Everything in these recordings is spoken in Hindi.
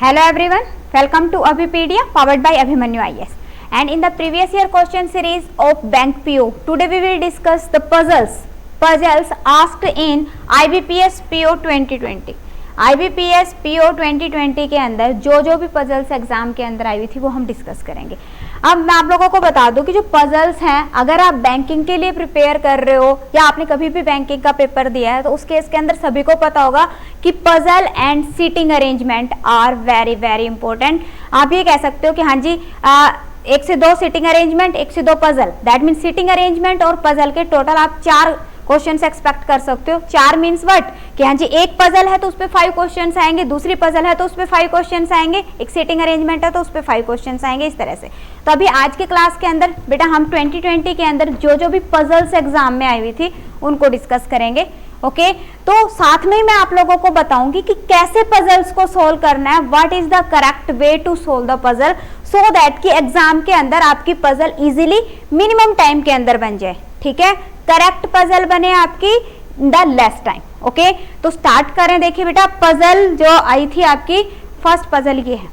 Hello everyone, welcome to Abhipedia powered by Abhimanyu IAS. And in the previous year question series of Bank PO, today we will discuss the puzzles asked in IBPS PO 2020. IBPS PO 2020 के अंदर जो भी पजल्स एग्जाम के अंदर आई हुई थी वो हम डिस्कस करेंगे। अब मैं आप लोगों को बता दूं कि जो पजल्स हैं, अगर आप बैंकिंग के लिए प्रिपेयर कर रहे हो या आपने कभी भी बैंकिंग का पेपर दिया है तो उस केस के अंदर सभी को पता होगा कि puzzle and seating arrangement are very very important. आप ये कह सकते हो कि हाँ जी 1 से 2 सीटिंग अरेंजमेंट, 1 से 2 puzzle, that mean seating arrangement और पजल के टोटल आप 4 क्वेश्चंस एक्सपेक्ट कर सकते हो। 4 मीन्स व्हाट कि हाँ जी एक पजल है तो उस पे 5 क्वेश्चंस आएंगे, दूसरी पजल है तो उस पे 5 क्वेश्चंस आएंगे, एक सीटिंग अरेंजमेंट है तो उस पे 5 क्वेश्चंस आएंगे, इस तरह से। तो अभी आज के क्लास के अंदर बेटा हम 2020 के अंदर जो भी पजल्स एग्जाम में आई हुई थी उनको डिस्कस करेंगे। ओके तो साथ में मैं आप लोगों को बताऊंगी कि कैसे पजल्स को सोल्व करना है, what is the correct way to solve the puzzle so that कि एग्जाम के अंदर आपकी पजल इजीली मिनिमम टाइम के अंदर बन जाए। ठीक है, करेक्ट पजल बने आपकी द लेस टाइम। ओके तो स्टार्ट करें। देखिए बेटा पजल जो आई थी आपकी फर्स्ट पजल ये है,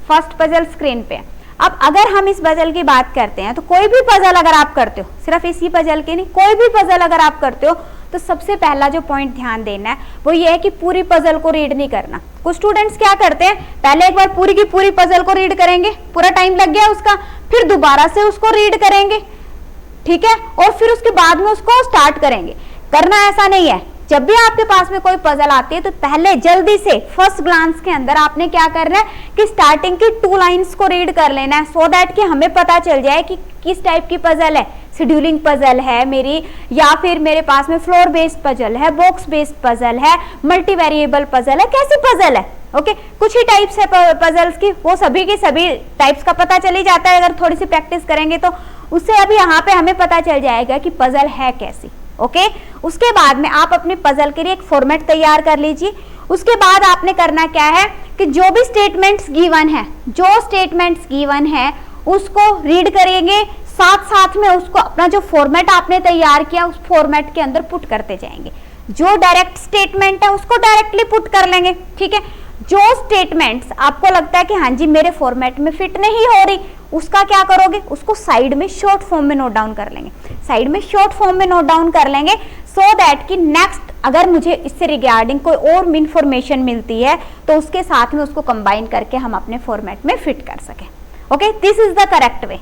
फर्स्ट पजल स्क्रीन पे। अब अगर हम इस पजल की बात करते हैं तो कोई भी पजल अगर आप करते हो, सिर्फ इसी पजल की नहीं, कोई भी पजल अगर आप करते हो तो सबसे पहला जो पॉइंट ध्यान देना है वो ये है कि पूरी पजल को रीड नहीं करना। कुछ स्टूडेंट्स क्या करते हैं, पहले एक बार पूरी की पूरी पजल को रीड करेंगे, पूरा टाइम लग गया उसका, फिर दोबारा से उसको रीड करेंगे, ठीक है, और फिर उसके बाद में उसको स्टार्ट करेंगे। करना ऐसा नहीं है। जब भी आपके पास में कोई पजल आती है तो पहले जल्दी से फर्स्ट ग्लांस के अंदर आपने क्या करना है कि स्टार्टिंग की 2 लाइंस को रीड कर लेना है सो दैट कि हमें पता चल जाए कि किस टाइप की पजल है। शेड्यूलिंग पजल है मेरी, या फिर मेरे पास में फ्लोर बेस्ड पजल है, बॉक्स बेस्ड पजल है, मल्टी वेरिएबल पजल है, कैसी पजल है। ओके कुछ ही टाइप्स है पजल्स की, वो सभी के सभी टाइप्स का पता चल ही जाता है अगर थोड़ी सी प्रैक्टिस करेंगे तो। उससे अभी यहाँ पे हमें पता चल जाएगा कि पजल है कैसी। ओके उसके बाद में आप अपने पजल के लिए एक फॉर्मेट तैयार कर लीजिए। उसके बाद आपने करना क्या है कि जो भी स्टेटमेंट्स गिवन है, जो स्टेटमेंट्स गिवन है उसको रीड करेंगे, साथ साथ में उसको अपना जो फॉर्मेट आपने तैयार किया उस फॉर्मेट के अंदर पुट करते जाएंगे। जो डायरेक्ट स्टेटमेंट है उसको डायरेक्टली पुट कर लेंगे। ठीक है, जो स्टेटमेंट्स आपको लगता है कि हाँ जी मेरे फॉर्मेट में फिट नहीं हो रही, उसका क्या करोगे, उसको साइड में शॉर्ट फॉर्म में नोट डाउन कर लेंगे, साइड में शॉर्ट फॉर्म में नोट डाउन कर लेंगे सो दैट कि नेक्स्ट अगर मुझे इससे रिगार्डिंग कोई और इंफॉर्मेशन मिलती है तो उसके साथ में उसको कंबाइन करके हम अपने फॉर्मेट में फिट कर सकें। Okay this is the correct वे।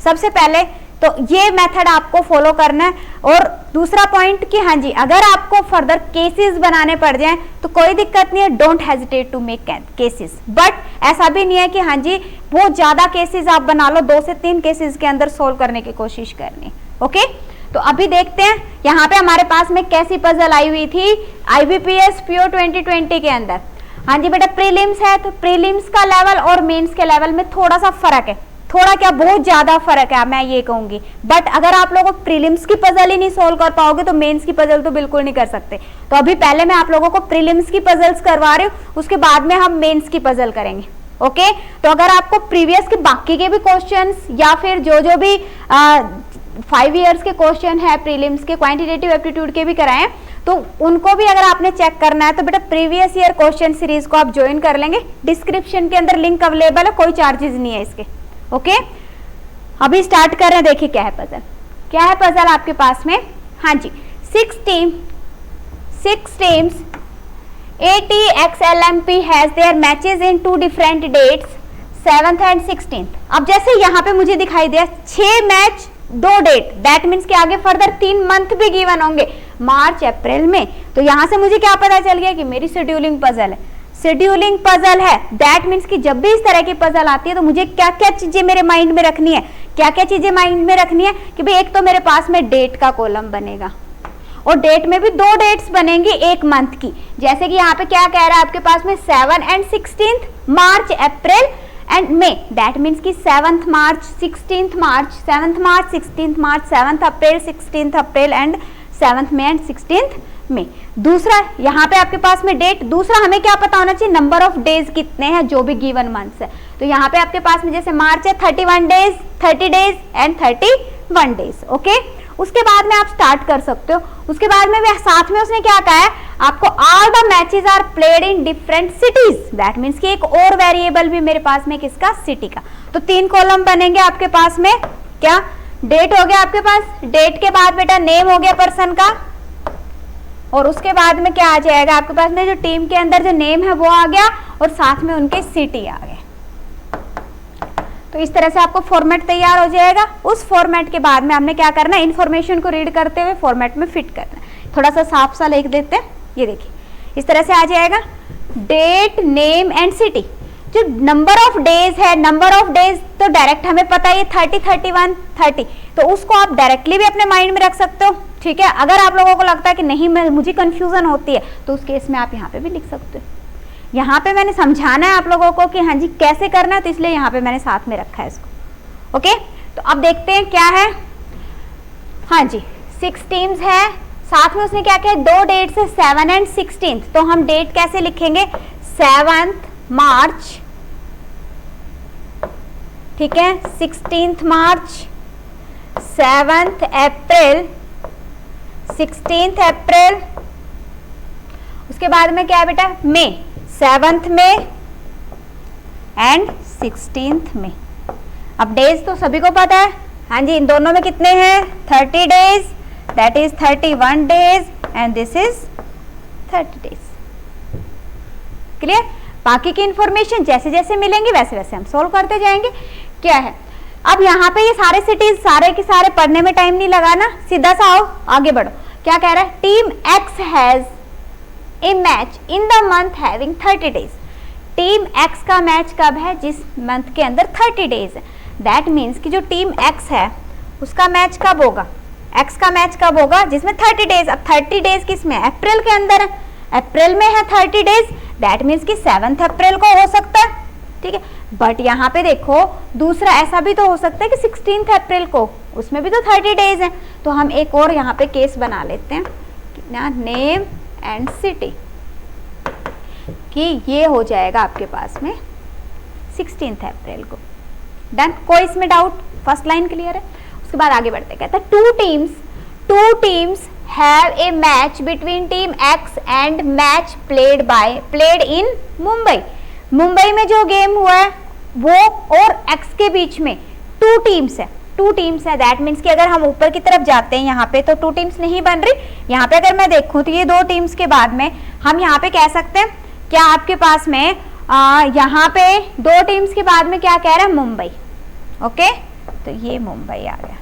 सबसे पहले तो ये मेथड आपको फॉलो करना है। और दूसरा पॉइंट कि हाँ जी अगर आपको फर्दर केसेस बनाने पड़ जाएं तो कोई दिक्कत नहीं है, don't hesitate to make cases, but ऐसा भी नहीं है कि हाँ जी बहुत ज्यादा केसेस आप बना लो, 2 से 3 केसेस के अंदर सोल्व करने की कोशिश करनी। ओके तो अभी देखते हैं यहाँ पे हमारे पास में कैसी पजल आई हुई थी IBPS PO 2020 के अंदर। हाँ जी बेटा प्रीलिम्स है तो प्रीलिम्स का लेवल और मेंस के लेवल में थोड़ा सा फर्क है, थोड़ा क्या बहुत ज्यादा फर्क है मैं ये कहूंगी। बट अगर आप लोगों को प्रीलिम्स की पजल ही नहीं सोल्व कर पाओगे तो मेंस की पजल तो बिल्कुल नहीं कर सकते। तो अभी पहले मैं आप लोगों को प्रीलिम्स की पजल्स करवा रही हूँ, उसके बाद में हम मेंस की पजल करेंगे। ओके तो अगर आपको प्रीवियस के बाकी के भी क्वेश्चंस या फिर जो भी 5 इयर्स के क्वेश्चन है प्रीलिम्स के, क्वांटिटेटिव एप्टीट्यूड के भी कराए तो उनको भी अगर आपने चेक करना है तो बेटा प्रीवियस ईयर क्वेश्चन सीरीज को आप ज्वाइन कर लेंगे। डिस्क्रिप्शन के अंदर लिंक अवेलेबल है, कोई चार्जेस नहीं है इसके। ओके अभी स्टार्ट कर रहे हैं। देखिए क्या है पजल, क्या है पजल आपके पास में। हाँ जी 6 teams ATXLMP has their matches in 2 different dates 7th and 16th। अब जैसे यहाँ पे मुझे दिखाई दिया 6 मैच 2 डेट, दैट मीन्स के आगे फर्दर 3 मंथ भी गिवन होंगे मार्च अप्रैल में। तो यहाँ से मुझे क्या पता चल गया कि मेरी शेड्यूलिंग पजल है, शेड्यूलिंग पजल है। दैट मीन्स कि जब भी इस तरह की पजल आती है तो मुझे क्या क्या चीजें मेरे माइंड में रखनी है, क्या क्या चीजें माइंड में रखनी है कि भाई एक तो मेरे पास में डेट का कॉलम बनेगा और डेट में भी 2 डेट्स बनेंगी 1 मंथ की। जैसे कि यहाँ पे क्या कह रहा है आपके पास में 7 and 16th March April and may, that means कि 7th March 16th March 7th March 16th March 7th April 16th April and 7th may and 16th में। दूसरा यहाँ पे आपके पास में डेट, दूसरा हमें क्या पता होना चाहिए नंबर ऑफ डेज कितने हैं जो भी गिवन मंथ्स है। तो यहाँ पे आपके पास में जैसे मार्च है 31 days 30 days and 31 days. Okay उसके बाद में आप स्टार्ट कर सकते हो। उसके बाद में साथ में उसने क्या कहा है आपको all the matches are played in different cities, that means कि एक और वेरिएबल भी मेरे पास में किसका, सिटी का। तो 3 कॉलम बनेंगे आपके पास में, क्या डेट हो गया आपके पास, डेट के बाद बेटा नेम हो गया पर्सन का, और उसके बाद में क्या आ जाएगा आपके पास में, जो टीम के अंदर जो नेम है वो आ गया और साथ में उनके सिटी आ गए। तो इस तरह से आपको फॉर्मेट तैयार हो जाएगा। उस फॉर्मेट के बाद में हमने क्या करना है, इन्फॉर्मेशन को रीड करते हुए फॉर्मेट में फिट करना है। थोड़ा सा साफ सा लिख देते हैं, ये देखिए इस तरह से आ जाएगा, डेट नेम एंड सिटी। जो नंबर ऑफ डेज है, नंबर ऑफ डेज तो डायरेक्ट हमें पता है 30, 31, 30, तो उसको आप डायरेक्टली भी अपने माइंड में रख सकते हो, ठीक है। अगर आप लोगों को लगता है कि नहीं मुझे कंफ्यूजन होती है, तो उस केस में आप यहाँ पे भी लिख सकते हो। यहाँ पे मैंने समझाना है आप लोगों को कि हाँ जी कैसे करना है, तो इसलिए यहाँ पे मैंने साथ में रखा है इसको। ओके, तो अब देखते हैं क्या है। हाँ जी 6 टीम्स है, साथ में उसने क्या किया, 2 डेट्स है 7 एंड 16। तो हम डेट कैसे लिखेंगे, 7th मार्च, ठीक है, 16th मार्च, 7th अप्रैल, 16th अप्रैल। उसके बाद में क्या है बेटा, मई, 7th मई एंड 16th मई। अब डेज तो सभी को पता है, हाँ जी इन दोनों में कितने हैं, 30 days, that is 31 days and this is 30 days. Clear. बाकी की इंफॉर्मेशन जैसे जैसे मिलेंगी वैसे वैसे हम सोल्व करते जाएंगे। क्या है, अब यहाँ पे ये सारे सिटीज सारे के सारे पढ़ने में टाइम नहीं लगाना, सीधा सा आओ आगे बढ़ो। क्या कह रहा है, team x has a match in the month having 30 days. Team x का मैच कब है, जिस मंथ के अंदर 30 डेज है। दैट मीन्स कि जो टीम एक्स है उसका मैच कब होगा, एक्स का मैच कब होगा, जिसमें 30 डेज। अब 30 डेज किस में, अप्रैल के अंदर है, अप्रैल में है 30 डेज, दैट मीन्स कि 7 अप्रैल को हो सकता है, ठीक है। बट यहाँ पे देखो दूसरा ऐसा भी तो हो सकता है कि 16 अप्रैल को, उसमें भी तो 30 डेज है। तो हम एक और यहाँ पे केस बना लेते हैं ना, नेम एंड सिटी, कि ये हो जाएगा आपके पास में 16 अप्रैल को। डन, कोई इसमें डाउट, फर्स्ट लाइन क्लियर है। उसके बाद आगे बढ़ते कहता है, two teams have a match between team x and match played इन मुंबई। मुंबई में जो गेम हुआ है वो और एक्स के बीच में 2 टीम्स है, 2 टीम्स है। दैट मीन्स कि अगर हम ऊपर की तरफ जाते हैं यहाँ पे तो 2 टीम्स नहीं बन रही। यहाँ पे अगर मैं देखूं तो ये 2 टीम्स के बाद में हम यहाँ पे कह सकते हैं, क्या आपके पास में यहाँ पे 2 टीम्स के बाद में क्या कह रहा है, मुंबई। ओके, तो ये मुंबई आ गया।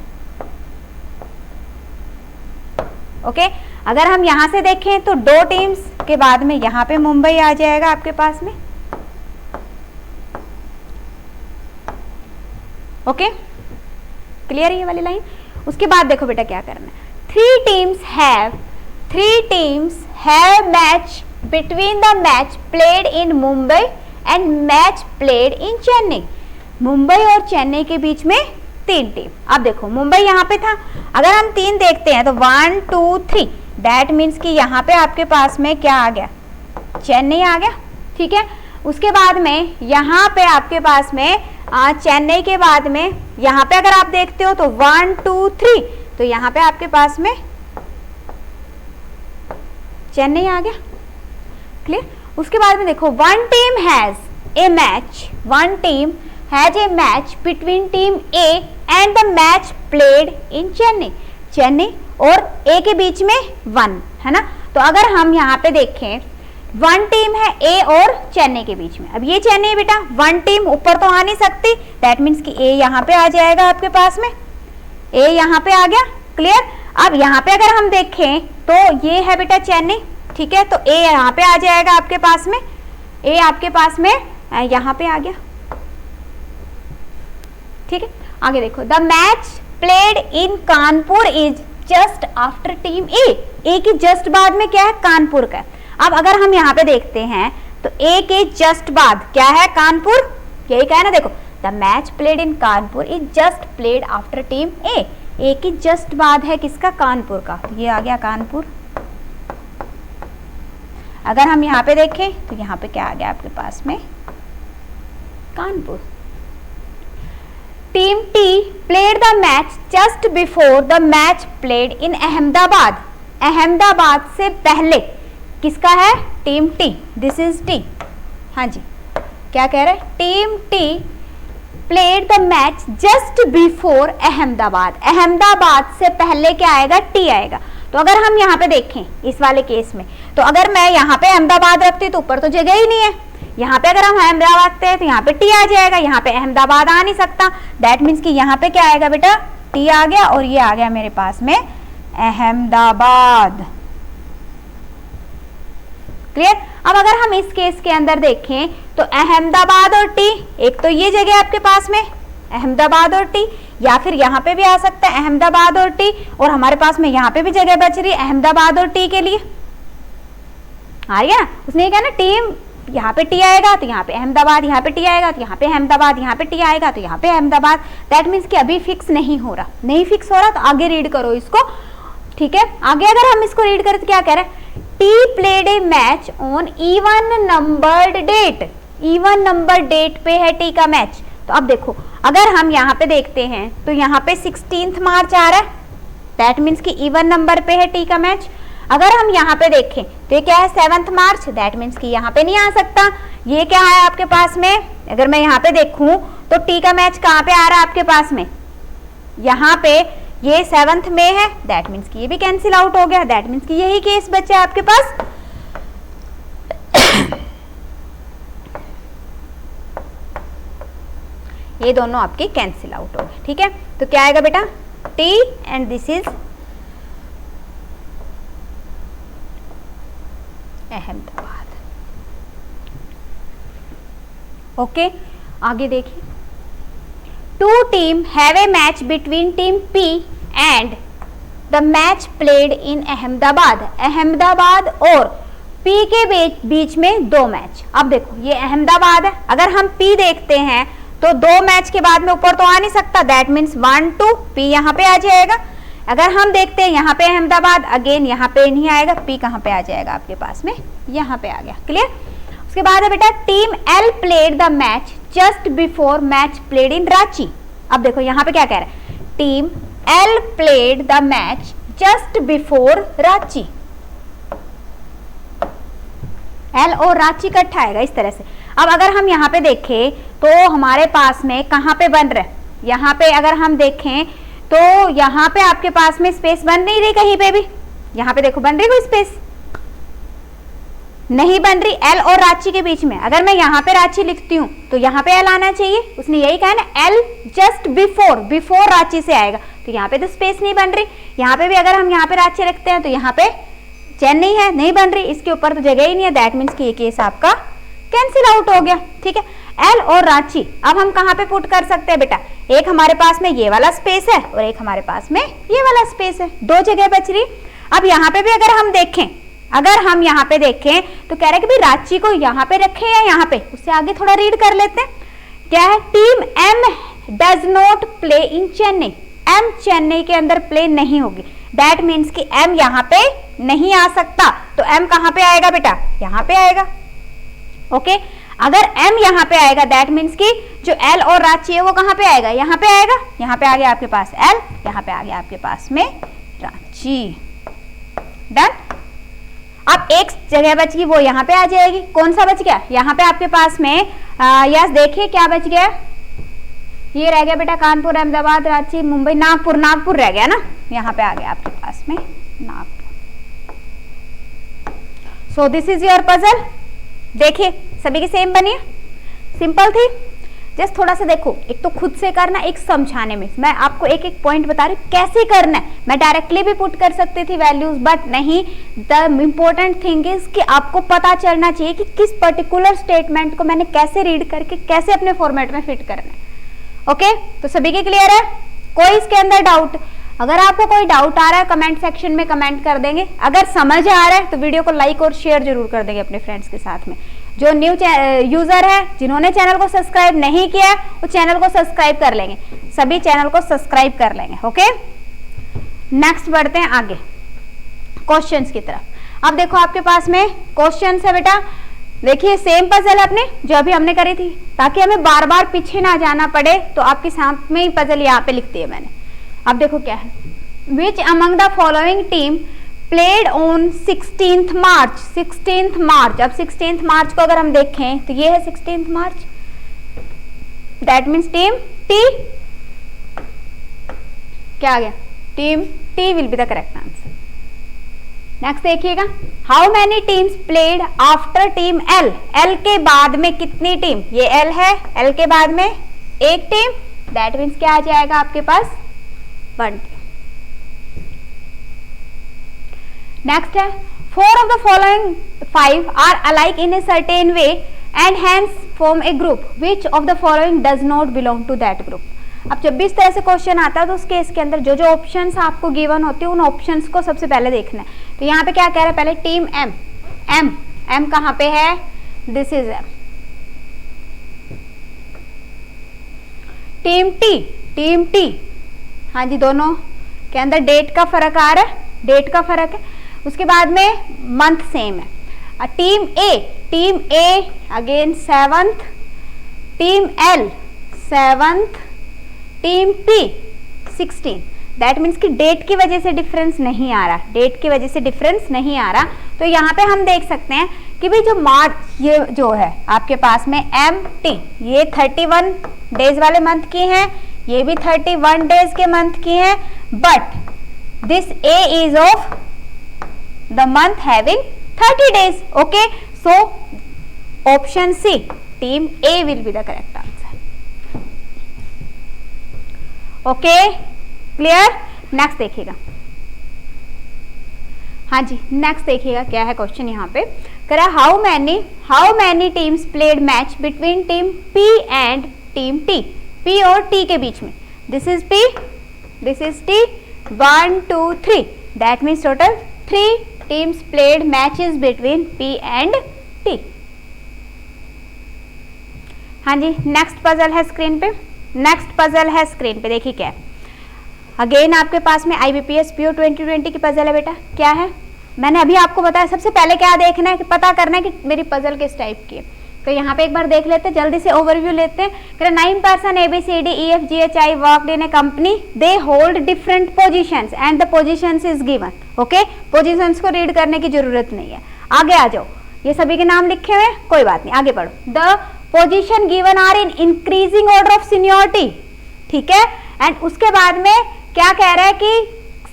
ओके, अगर हम यहाँ से देखें तो 2 टीम्स के बाद में यहाँ पे मुंबई आ जाएगा आपके पास में। ओके, क्लियर है ये वाली लाइन। उसके बाद देखो बेटा क्या करना है, 3 teams have match between the match played in Mumbai and match played इन चेन्नई। मुंबई और चेन्नई के बीच में 3 टीम। अब देखो मुंबई यहाँ पे था, अगर हम 3 देखते हैं तो 1 2 3, दैट मीन्स कि यहाँ पे आपके पास में क्या आ गया, चेन्नई आ गया, ठीक है। उसके बाद में यहाँ पे आपके पास में चेन्नई के बाद में यहाँ पे अगर आप देखते हो तो 1 2 3, तो यहाँ पे आपके पास में चेन्नई आ गया। क्लियर। उसके बाद में देखो, one team has a match between team A and the match played इन चेन्नई और ए के बीच में 1 है ना। तो अगर हम यहाँ पे देखें, 1 टीम है ए और चेन्नई के बीच में। अब ये चेन्नई बेटा 1 टीम ऊपर तो आ नहीं सकती, दैट मीन्स कि ए यहाँ पे आ जाएगा आपके पास में, ए यहाँ पे आ गया। क्लियर। अब यहाँ पे अगर हम देखें तो ये है बेटा चेन्नई, ठीक है, तो ए यहाँ पे आ जाएगा आपके पास में, ए आपके पास में यहाँ पे आ गया, ठीक है। आगे देखो, the match played in Kanpur is just after team A की जस्ट बाद में क्या है, कानपुर का। अब अगर हम यहाँ पे देखते हैं तो ए के जस्ट बाद क्या है, कानपुर, यही कहा है ना। देखो, the match played in Kanpur is just played after team A की जस्ट बाद है किसका, कानपुर का, तो ये आ गया कानपुर। अगर हम यहाँ पे देखें तो यहाँ पे क्या आ गया आपके पास में, Kanpur. Team T played the match just before the match played in Ahmedabad. Ahmedabad से पहले किसका है? Team T, this is T. हाँ जी, क्या कह रहे हैं? Team T played the match just before Ahmedabad. Ahmedabad से पहले क्या आएगा? टी आएगा। तो अगर हम यहाँ पे देखें इस वाले केस में, तो अगर मैं यहाँ पे अहमदाबाद रखती तो ऊपर तो जगह ही नहीं है, यहाँ पे अगर हम अहमदाबाद रखते हैं तो यहाँ पे टी आ जाएगा, यहाँ पे अहमदाबाद आ नहीं सकता। दैट मीन्स कि यहाँ पे क्या आएगा बेटा? टी आ गया और ये आ गया मेरे पास में अहमदाबाद। क्लियर? अब अगर हम इस केस के अंदर देखें तो अहमदाबाद और टी, एक तो ये जगह आपके पास में अहमदाबाद और टी, या फिर यहाँ पे भी आ सकता है अहमदाबाद और टी, और हमारे पास में यहाँ पे भी जगह बच रही है अहमदाबाद और टी के लिए। आ रही है ना? उसने ये कहा ना टीम, यहाँ पे टी आएगा तो यहाँ पे अहमदाबाद, यहाँ पे टी आएगा तो यहाँ पे अहमदाबाद, यहाँ पे टी आएगा तो यहाँ पे अहमदाबाद। दैट मीन्स कि अभी फिक्स नहीं हो रहा, नहीं फिक्स हो रहा तो आगे रीड करो इसको। ठीक है, आगे अगर हम इसको रीड करें तो क्या कह रहे हैं? T played a match on even numbered date. Even number date पे है टी का मैच। तो अब देखो, अगर हम यहाँ पे देखते हैं तो यहाँ पे 16 मार्च आ रहा है, दैट मीन्स कि इवन नंबर पे है टी का मैच। अगर हम यहाँ पे देखें तो ये क्या है? 7 मार्च, दैट मीन्स कि यहाँ पे नहीं आ सकता। ये क्या है आपके पास में? अगर मैं यहाँ पे देखूं तो टी का मैच कहाँ पे आ रहा है आपके पास में? यहाँ पे ये 7 में है, दैट मीन्स कि ये भी कैंसिल आउट हो गया। दैट मीन्स कि यही केस बचा आपके पास। ये दोनों आपके कैंसिल आउट हो गए। ठीक है, तो क्या आएगा बेटा? T and this is Ahmedabad. Okay, आगे देखिए। Two team have a match between team P and the match played in Ahmedabad. Ahmedabad और पी के बीच में 2 मैच। अब देखो ये अहमदाबाद है, अगर हम पी देखते हैं तो 2 मैच के बाद में ऊपर तो आ नहीं सकता, दैट मीन्स 1 2 पी यहाँ पे आ जाएगा। अगर हम देखते हैं यहाँ पे अहमदाबाद, अगेन यहाँ पे नहीं आएगा, पी कहाँ पे आ जाएगा आपके पास में? यहाँ पे आ गया। क्लियर? उसके बाद है बेटा team L played the match just before match played इन रांची। अब देखो यहाँ पे क्या कह रहा है? Team L played the match just before Ranchi. L और रांची इकट्ठा आएगा इस तरह से। अब अगर हम यहाँ पे देखें तो हमारे पास में कहाँ पे बन रहा है? यहाँ पे अगर हम देखें तो यहाँ पे आपके पास में स्पेस बन नहीं रही कहीं पे भी। यहाँ पे देखो बन रही कोई स्पेस? नहीं बन रही। एल और रांची के बीच में अगर मैं यहाँ पे रांची लिखती हूँ तो यहाँ पे एल आना चाहिए। उसने यही कहा ना, एल जस्ट बिफोर रांची से आएगा, तो यहाँ पे तो स्पेस नहीं बन रही। यहाँ पे भी अगर हम यहाँ पे रांची रखते हैं तो यहाँ पे चेन्नई है, नहीं बन रही, इसके ऊपर तो जगह ही नहीं है। दैट मीन्स कि ये केस आपका कैंसिल आउट हो गया। ठीक है, एल और रांची अब हम कहाँ पे पुट कर सकते हैं बेटा? एक हमारे पास में ये वाला स्पेस है और एक हमारे पास में ये वाला स्पेस है, 2 जगह बच रही। अब यहाँ पे भी अगर हम देखें, अगर हम यहाँ पे देखें तो कह रहे हैं कि भाई रांची को यहाँ पे रखें या यहाँ पे, उससे आगे थोड़ा रीड कर लेते हैं। क्या है? Team M does not play in Chennai. M Chennai के अंदर प्ले नहीं होगी, दैट मीन्स कि एम यहाँ पे नहीं आ सकता। तो एम कहाँ पे आएगा बेटा? यहाँ पे आएगा। ओके, अगर m यहाँ पे आएगा दैट मीन्स कि जो l और रांची है वो कहाँ पे आएगा? यहाँ पे आएगा। यहाँ पे आ गया आपके पास l, यहाँ पे आ गया आपके पास में रांची। डन। अब एक जगह बच गई, वो यहाँ पे आ जाएगी। कौन सा बच गया? यहाँ पे आपके पास में यस, देखिए क्या बच गया? ये रह गया बेटा कानपुर, अहमदाबाद, रांची, मुंबई, नागपुर। नागपुर रह गया ना, यहाँ पे आ गया आपके पास में Nagpur. So this is your puzzle. देखिए सभी की सेम बनी है, सिंपल थी। जस्ट थोड़ा सा देखो, एक तो खुद से करना, एक समझाने में। मैं आपको एक एक पॉइंट बता रही हूँ कैसे करना है। मैं डायरेक्टली भी पुट कर सकती थी वैल्यूज, बट नहीं। द इम्पोर्टेंट थिंग इज कि आपको पता चलना चाहिए कि किस पर्टिकुलर स्टेटमेंट को मैंने कैसे रीड करके कैसे अपने फॉर्मेट में फिट करना है। ओके, तो सभी के क्लियर है? कोई इसके अंदर डाउट? अगर आपको कोई डाउट आ रहा है कमेंट सेक्शन में कमेंट कर देंगे। अगर समझ आ रहा है तो वीडियो को लाइक और शेयर जरूर कर देंगे अपने फ्रेंड्स के साथ में। जो न्यू यूजर है, जिन्होंने चैनल को सब्सक्राइब नहीं किया है, वो चैनल को सब्सक्राइब कर लेंगे। सभी चैनल को सब्सक्राइब कर लेंगे। ओके, नेक्स्ट बढ़ते हैं आगे क्वेश्चंस की तरफ। अब देखो आपके पास में क्वेश्चंस है बेटा। देखिए सेम पजल अपने जो अभी हमने करी थी, ताकि हमें बार बार पीछे ना जाना पड़े, तो आपके साथ में ही पजल यहाँ पे लिखती है मैंने। अब देखो क्या है, which among the following team played on 16th March. 16th मार्च, अब 16th मार्च को अगर हम देखें तो ये है 16th March, that means team T. क्या आ गया? Team T will be the correct answer. Next देखिएगा, how many teams played after team L. L के बाद में कितनी टीम? ये एल है, एल के बाद में एक टीम, दैट मीन्स क्या आ जाएगा आपके पास? 1 टीम। नेक्स्ट है, 4 of the following 5 are alike in a certain way and hence form a group. Which of the following does not belong to that group? अब जब भी इस तरह से क्वेश्चन आता है तो उस केस के अंदर जो जो ऑप्शंस आपको गिवन होते हैं उन ऑप्शंस को सबसे पहले देखना है। तो यहाँ पे क्या कह रहा है? पहले टीम एम, एम एम कहाँ पे है? This is M. Team T, team T, हाँ जी, दोनों के अंदर डेट का फर्क आ रहा है, डेट का फर्क है। उसके बाद में मंथ सेम है। Team A, team A again 7th, team L 7th, team P 16। That means कि डेट की वजह से डिफरेंस नहीं आ रहा, डेट की वजह से डिफरेंस नहीं आ रहा। तो यहाँ पे हम देख सकते हैं कि भाई जो मार्च, ये जो है आपके पास में एम टी, ये 31 डेज वाले मंथ की हैं, ये भी 31 डेज के मंथ की हैं, but this A is of the month having 30 days. Okay, so option C team A will be the correct answer. Okay, clear? Next देखिएगा, हाँ जी, नेक्स्ट देखिएगा क्या है क्वेश्चन यहाँ पे। कह रहा how many teams played match between team P and team T. P और टी के बीच में, this is P, this is T, 1 2 3, that means total 3 teams played matches between P and T. हाँ जी, नेक्स्ट पजल है स्क्रीन पे, नेक्स्ट पजल है स्क्रीन पे, देखिए क्या है। अगेन आपके पास में IBPS PO 2020 की पजल है बेटा। क्या है? मैंने अभी आपको बताया, सबसे पहले क्या देखना है कि पता करना है कि मेरी पजल किस टाइप की है। तो यहाँ पे एक बार देख लेते हैं, जल्दी से ओवरव्यू लेते हैं। 9 person ABCDEFGHI worked in A company, they hold different positions and the positions is given. Okay, positions को रीड करने की जरूरत नहीं है, आगे आ जाओ। ये सभी के नाम लिखे हुए, कोई बात नहीं, आगे बढ़ो। The position given are in increasing order of seniority, ठीक है। एंड उसके बाद में क्या कह रहा है कि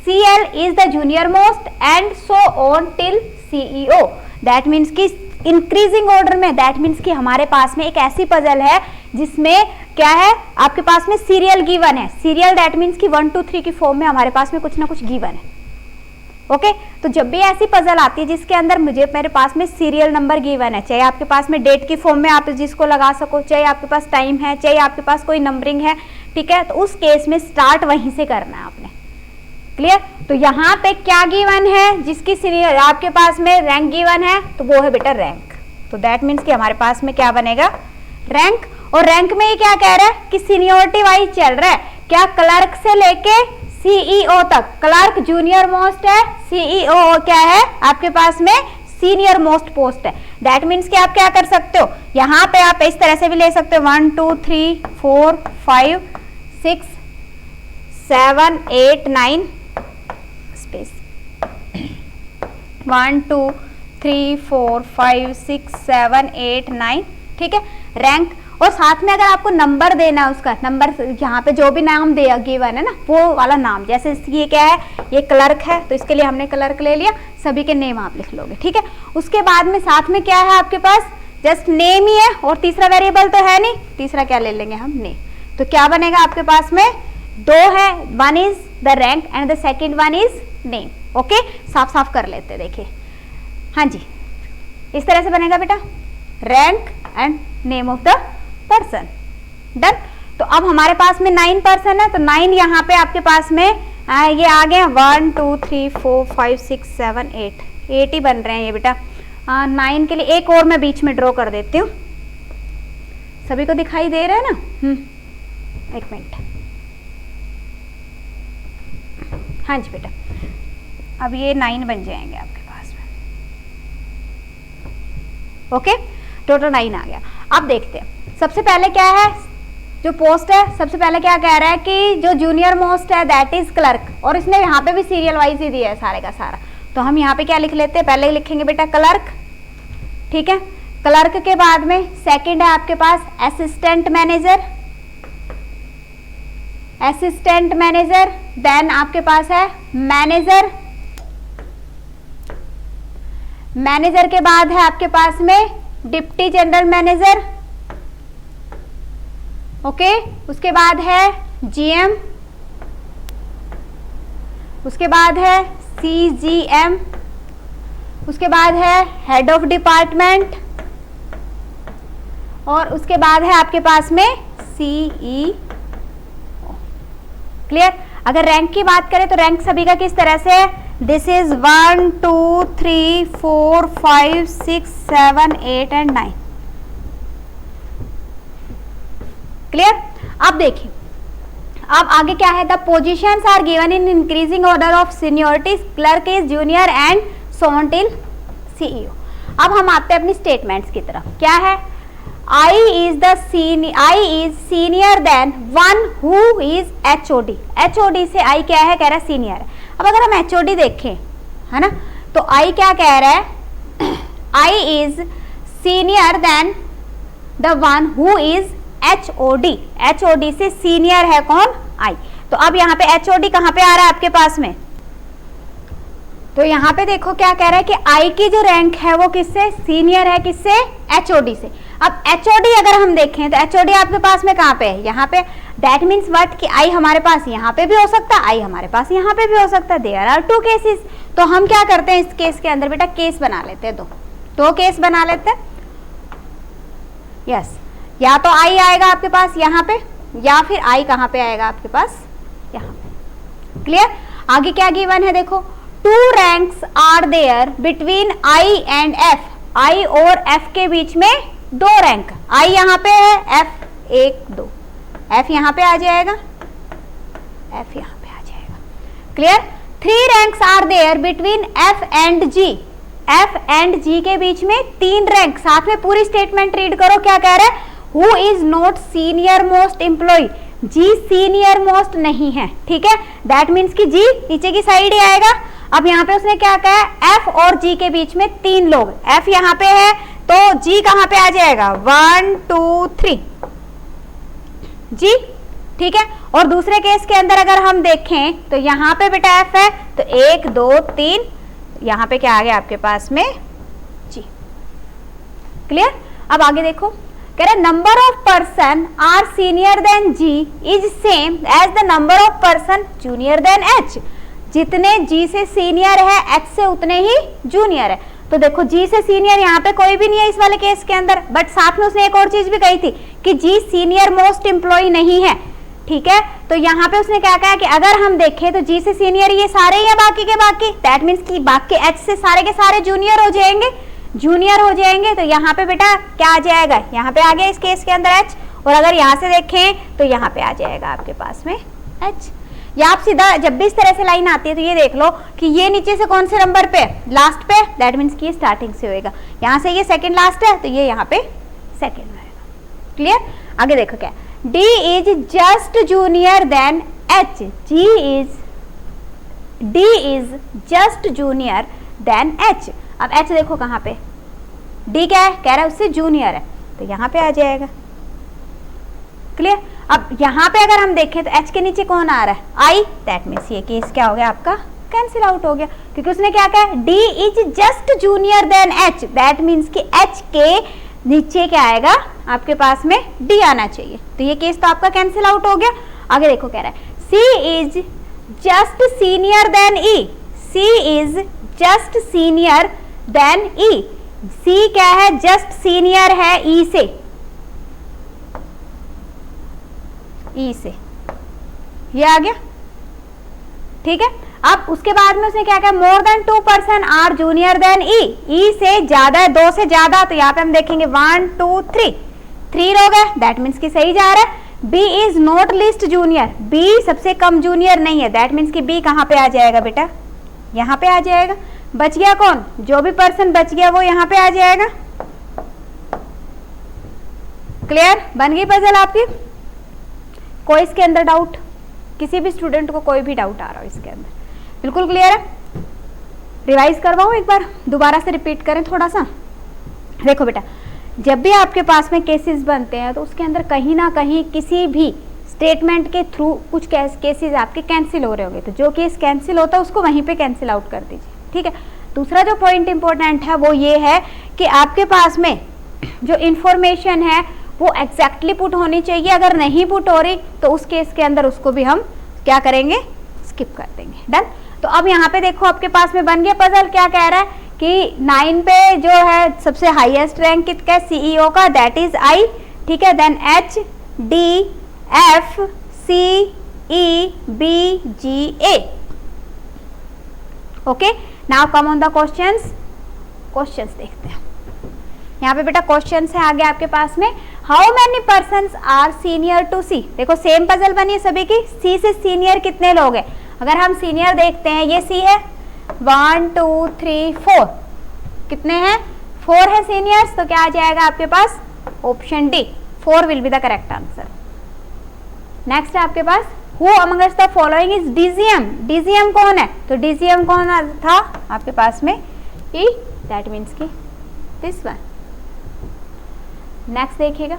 CL is the junior most and so on till CEO। That means कि इंक्रीजिंग ऑर्डर में, दैट मीन्स कि हमारे पास में एक ऐसी पजल है जिसमें क्या है, आपके पास में सीरियल गिवन है। सीरियल दैट मीन्स कि 1 2 3 की फॉर्म में हमारे पास में कुछ ना कुछ गिवन है। ओके, तो जब भी ऐसी पजल आती है जिसके अंदर मेरे पास में सीरियल नंबर गिवन है, चाहे आपके पास में डेट की फॉर्म में आप जिसको लगा सको, चाहे आपके पास टाइम है, चाहे आपके पास कोई नंबरिंग है, ठीक है, तो उस केस में स्टार्ट वहीं से करना है आपने। क्लियर? तो यहाँ पे क्या गिवन है, जिसकी सीनियर आपके पास में रैंक गिवन है, तो वो है बेटा रैंक। तो दैट मीन्स कि हमारे पास में क्या बनेगा? रैंक। और रैंक में ये क्या कह रहा है कि सीनियोरिटी वाइज चल रहा है, क्या क्लर्क से लेके CEO तक। क्लर्क जूनियर मोस्ट है, CEO क्या है आपके पास में सीनियर मोस्ट पोस्ट है। दैट मीन्स कि आप क्या कर सकते हो, यहाँ पे आप इस तरह से भी ले सकते हो 1 2 3 4 5 6 7 8 9 स्पेस 1 2 3 4 5 6 7 8 9, ठीक है, रैंक। और साथ में अगर आपको नंबर देना है, उसका नंबर यहाँ पे जो भी नाम दे गिवन है ना, वो वाला नाम, जैसे ये क्या है, ये क्लर्क है, तो इसके लिए हमने क्लर्क ले लिया, सभी के नेम आप लिख लोगे, ठीक है। उसके बाद में साथ में क्या है आपके पास, जस्ट नेम ही है, और तीसरा वेरिएबल तो है नहीं, तीसरा क्या ले लेंगे हम, नेम। तो क्या बनेगा आपके पास में, 2 है, 1 is the rank and the second 1 is name. Okay, साफ साफ कर लेते हैं, देखिए, हाँ जी, इस तरह से बनेगा बेटा, rank and name of the person. Done. तो अब हमारे पास में 9 पर्सन है, तो 9 यहाँ पे आपके पास में ये आ गए 1 2 3 4 5 6 7 8 ही बन रहे हैं ये बेटा। 9 के लिए एक और मैं बीच में ड्रॉ कर देती हूँ, सभी को दिखाई दे रहा है ना? एक मिनट, हाँ जी बेटा, अब ये 9 बन जाएंगे आपके पास में। ओके, टोटल 9 आ गया। अब देखते हैं, सबसे पहले क्या है, जो पोस्ट है, सबसे पहले क्या कह रहा है कि जो जूनियर मोस्ट है दैट इज क्लर्क, और इसने यहाँ पे भी सीरियल वाइज ही दिया है सारे का सारा। तो हम यहाँ पे क्या लिख लेते हैं, पहले लिखेंगे बेटा क्लर्क, ठीक है। क्लर्क के बाद में सेकंड है आपके पास assistant manager, assistant manager, then आपके पास है मैनेजर, मैनेजर के बाद है आपके पास में डिप्टी जनरल मैनेजर, ओके। उसके बाद है जीएम, उसके बाद है सीजीएम, उसके बाद है हेड ऑफ डिपार्टमेंट, और उसके बाद है आपके पास में सीईओ। क्लियर। अगर रैंक की बात करें तो रैंक सभी का किस तरह से है, दिस इज 1 2 3 4 5 6 7 8 एंड 9। क्लियर। अब देखिए, अब आगे क्या है, the positions are given in increasing order of seniority, clerk is junior and so on till CEO. अब हम आते हैं अपनी स्टेटमेंट्स की तरफ। क्या है, I is senior than one who is HOD। HOD से I क्या है, कह रहा है सीनियर है। अब अगर हम HOD देखें, है ना, तो I क्या कह रहा है, I is senior than the one who is HOD। HOD से सीनियर है कौन, I। तो अब यहाँ पे HOD कहाँ पे आ रहा है आपके पास में, तो यहाँ पे देखो क्या कह रहा है कि I की जो रैंक है वो किससे सीनियर है, किससे, HOD से। अब HOD अगर हम देखें तो HOD आपके पास में कहाँ पे है, यहाँ पे। दैट मीन्स व्हाट कि I हमारे पास यहाँ पे भी हो सकता है, I हमारे पास यहाँ पे भी हो सकता है। There are 2 cases. तो हम क्या करते हैं इस केस के अंदर बेटा, केस बना लेते हैं, दो केस बना लेते हैं। यस, या तो I आएगा आपके पास यहाँ पे, या फिर I कहाँ पे आएगा आपके पास, यहाँ पे। क्लियर। आगे क्या गिवन है देखो, 2 ranks are there between I and F। I और F के बीच में 2 रैंक, I यहाँ पे है, F 1 2, F यहाँ पे आ जाएगा, F यहाँ पे आ जाएगा। Clear. 3 ranks are there between F and G। F and G के बीच में 3 रैंक। साथ में पूरी स्टेटमेंट रीड करो, क्या कह रहा है, who is not senior most employee. G senior most नहीं है, ठीक है। दैट मीन्स कि G नीचे की साइड ही आएगा। अब यहाँ पे उसने क्या कहा है, F और G के बीच में 3 लोग, F यहाँ पे है तो G कहाँ पे आ जाएगा, 1 2 3 G, ठीक है। और दूसरे केस के अंदर अगर हम देखें तो यहाँ पे बेटा F है तो 1 2 3, यहाँ पे क्या आ गया आपके पास में, G। क्लियर। अब आगे देखो, कह रहे number of person are senior than G is same as the number of person junior than H। जितने G से सीनियर है H से उतने ही जूनियर है। तो देखो G से सीनियर यहाँ पे कोई भी नहीं है इस वाले केस के अंदर, बट साथ में उसने एक और चीज भी कही थी कि G सीनियर मोस्ट एम्प्लॉय नहीं है, ठीक है। तो यहाँ पे उसने क्या कहा कि अगर हम देखें तो G से सीनियर ये सारे ही है, बाकी के बाकी। दैट मीन्स कि बाकी H से सारे के सारे जूनियर हो जाएंगे, जूनियर हो जाएंगे। तो यहाँ पे बेटा क्या आ जाएगा, यहाँ पे आ गया इस केस के अंदर H, और अगर यहाँ से देखें तो यहाँ पे आ जाएगा आपके पास में H। या आप सीधा जब भी इस तरह से लाइन आती है तो ये देख लो कि ये नीचे से कौन से नंबर पे, लास्ट पे। दैट मीन्स कि स्टार्टिंग से होएगा, यहाँ से ये सेकंड लास्ट है तो ये यहाँ पे सेकंड में आएगा। क्लियर। आगे देखो क्या, D is just junior than H। D is just junior than H। अब H देखो कहाँ पे, D क्या है, कह रहा है उससे जूनियर है तो यहाँ पे आ जाएगा। क्लियर। अब यहाँ पे अगर हम देखें तो H के नीचे कौन आ रहा है, I। दैट मीन्स ये केस क्या हो गया आपका, कैंसिल आउट हो गया, क्योंकि उसने क्या कहा, D is just junior than H। That means कि H के नीचे क्या आएगा आपके पास में, D आना चाहिए। तो ये केस तो आपका कैंसिल आउट हो गया। आगे देखो क्या रहा है, C is just senior then E। C is just senior then E। C क्या है, जस्ट सीनियर है E से, E से, ये आ गया, ठीक है। अब उसके बाद में उसने क्या कहा, more than 2 person are junior than E। E से ज्यादा है, 2 से ज्यादा, तो यहाँ पे हम देखेंगे 1 2 3, 3 लोग है। दैट मीन्स कि सही जा रहा है। B is not list junior. B सबसे कम जूनियर नहीं है। दैट मीन्स कि B कहाँ पे आ जाएगा बेटा, यहाँ पे आ जाएगा। बच गया कौन, जो भी पर्सन बच गया वो यहाँ पे आ जाएगा। क्लियर, बन गई पजल आपकी। कोई इसके अंदर डाउट, किसी भी स्टूडेंट को कोई भी डाउट आ रहा हो इसके अंदर, बिल्कुल क्लियर है। रिवाइज करवाऊँ एक बार, दोबारा से रिपीट करें थोड़ा सा। देखो बेटा, जब भी आपके पास में केसेस बनते हैं तो उसके अंदर कहीं ना कहीं किसी भी स्टेटमेंट के थ्रू कुछ केसेस आपके कैंसिल हो रहे होंगे, तो जो केस कैंसिल होता है उसको वहीं पे कैंसिल आउट कर दीजिए, ठीक है। दूसरा जो पॉइंट इंपॉर्टेंट है वो ये है कि आपके पास में जो इंफॉर्मेशन है वो एग्जैक्टली पुट होनी चाहिए, अगर नहीं पुट हो रही तो उस केस के अंदर उसको भी हम क्या करेंगे, स्किप कर देंगे। डन। तो अब यहाँ पे देखो आपके पास में बन गया पजल। क्या कह रहा है कि 9 पे जो है सबसे हाईएस्ट रैंक किसका है, सीईओ का, दैट इज आई, ठीक है। Then H D F C E B G A. Okay, now come on the questions. Questions देखते हैं यहाँ पे बेटा। क्वेश्चंस है आगे आपके पास में, how many persons are senior to C. देखो सेम पजल बनी है सभी की, सी से सीनियर कितने लोग हैं। अगर हम सीनियर देखते हैं, ये सी है, 1 2 3 4, कितने हैं, 4 है सीनियर्स, तो क्या आ जाएगा आपके पास, option D, 4 will be the correct answer. Next है आपके पास, who amongst the following is DGM. DGM कौन है, तो डीजीएम कौन था आपके पास में, ई, दैट मीन्स की दिस वन। नेक्स्ट देखिएगा,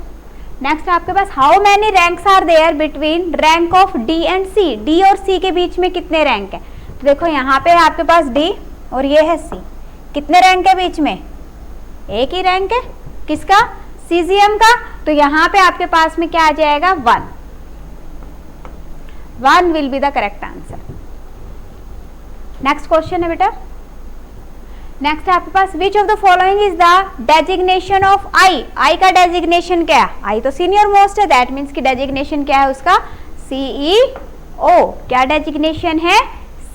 नेक्स्ट आपके पास, how many ranks are there between rank of D and C. D और सी के बीच में कितने रैंक है, तो देखो यहाँ पे आपके पास डी और ये है सी, कितने रैंक है बीच में, एक ही रैंक है, किसका, सीजीएम का। तो यहाँ पे आपके पास में क्या आ जाएगा, 1 will be the correct answer. Next question है बेटा, नेक्स्ट है आपके पास, which of the following is the designation of I. I का डेजिग्नेशन क्या है, आई तो सीनियर मोस्ट है, दैट मीन्स की डेजिग्नेशन क्या है उसका, सीईओ। क्या डेजिग्नेशन है,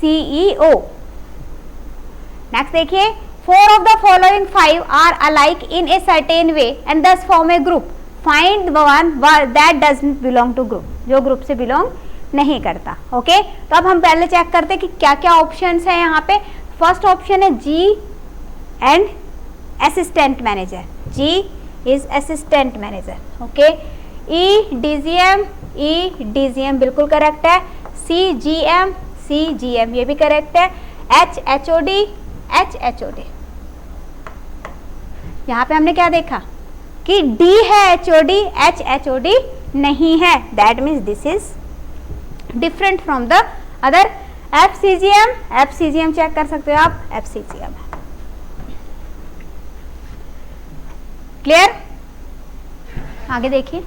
सीईओ। नेक्स्ट देखिए, 4 of the following 5 are alike in a certain way and thus form a group, find one that doesn't belong to group, जो ग्रुप से बिलोंग नहीं करता। ओके, तो अब हम पहले चेक करते हैं कि क्या क्या ऑप्शंस है यहाँ पे। फर्स्ट ऑप्शन है G and assistant manager, G is assistant manager. Okay, E DGM, E DGM बिल्कुल करेक्ट है। सी जीएम, सी जीएम ये भी करेक्ट है। H HOD, H HOD. यहाँ पे हमने क्या देखा कि डी है एचओडी, एच एचओडी नहीं है, that means this is different from the other. FCGM, FCGM check कर सकते हो आप, एफसीजीएम है। क्लियर, आगे देखिए।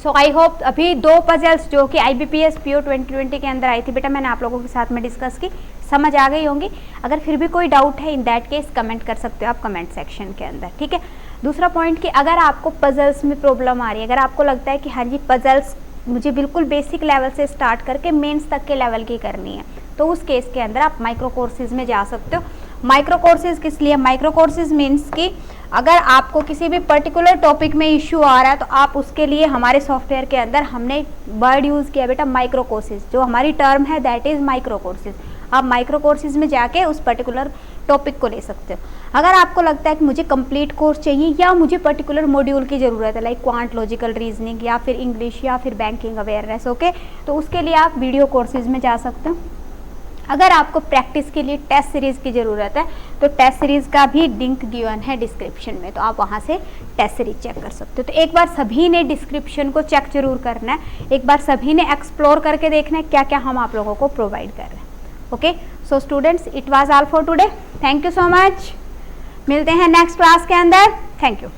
सो आई होप अभी 2 पजल्स जो कि IBPS PO 2020 के अंदर आई थी बेटा, मैंने आप लोगों के साथ में डिस्कस की, समझ आ गई होंगी। अगर फिर भी कोई डाउट है इन दैट केस कमेंट कर सकते हो आप कमेंट सेक्शन के अंदर, ठीक है। दूसरा पॉइंट कि अगर आपको पजल्स में प्रॉब्लम आ रही है, अगर आपको लगता है कि हाँ जी पजल्स मुझे बिल्कुल बेसिक लेवल से स्टार्ट करके मेंस तक के लेवल की करनी है, तो उस केस के अंदर आप माइक्रो कोर्सेज में जा सकते हो। माइक्रो कोर्सेज किस लिए, माइक्रो कोर्सेज मीन्स कि अगर आपको किसी भी पर्टिकुलर टॉपिक में इश्यू आ रहा है तो आप उसके लिए हमारे सॉफ्टवेयर के अंदर हमने वर्ड यूज़ किया बेटा माइक्रो कोर्सेज, जो हमारी टर्म है दैट इज़ माइक्रो कोर्सेज। आप माइक्रो कोर्सेज में जाके उस पर्टिकुलर टॉपिक को ले सकते हो। अगर आपको लगता है कि मुझे कंप्लीट कोर्स चाहिए या मुझे पर्टिकुलर मॉड्यूल की ज़रूरत है, लाइक क्वांट लॉजिकल रीजनिंग या फिर इंग्लिश या फिर बैंकिंग अवेयरनेस, ओके, तो उसके लिए आप वीडियो कोर्सेज में जा सकते हो। अगर आपको प्रैक्टिस के लिए टेस्ट सीरीज़ की ज़रूरत है तो टेस्ट सीरीज़ का भी लिंक गिवन है डिस्क्रिप्शन में, तो आप वहाँ से टेस्ट सीरीज चेक कर सकते हो। तो एक बार सभी ने डिस्क्रिप्शन को चेक जरूर करना है, एक बार सभी ने एक्सप्लोर करके देखना है क्या क्या हम आप लोगों को प्रोवाइड कर रहे हैं। Okay, so students, it was all for today, thank you so much. मिलते हैं नेक्स्ट क्लास के अंदर, थैंक यू।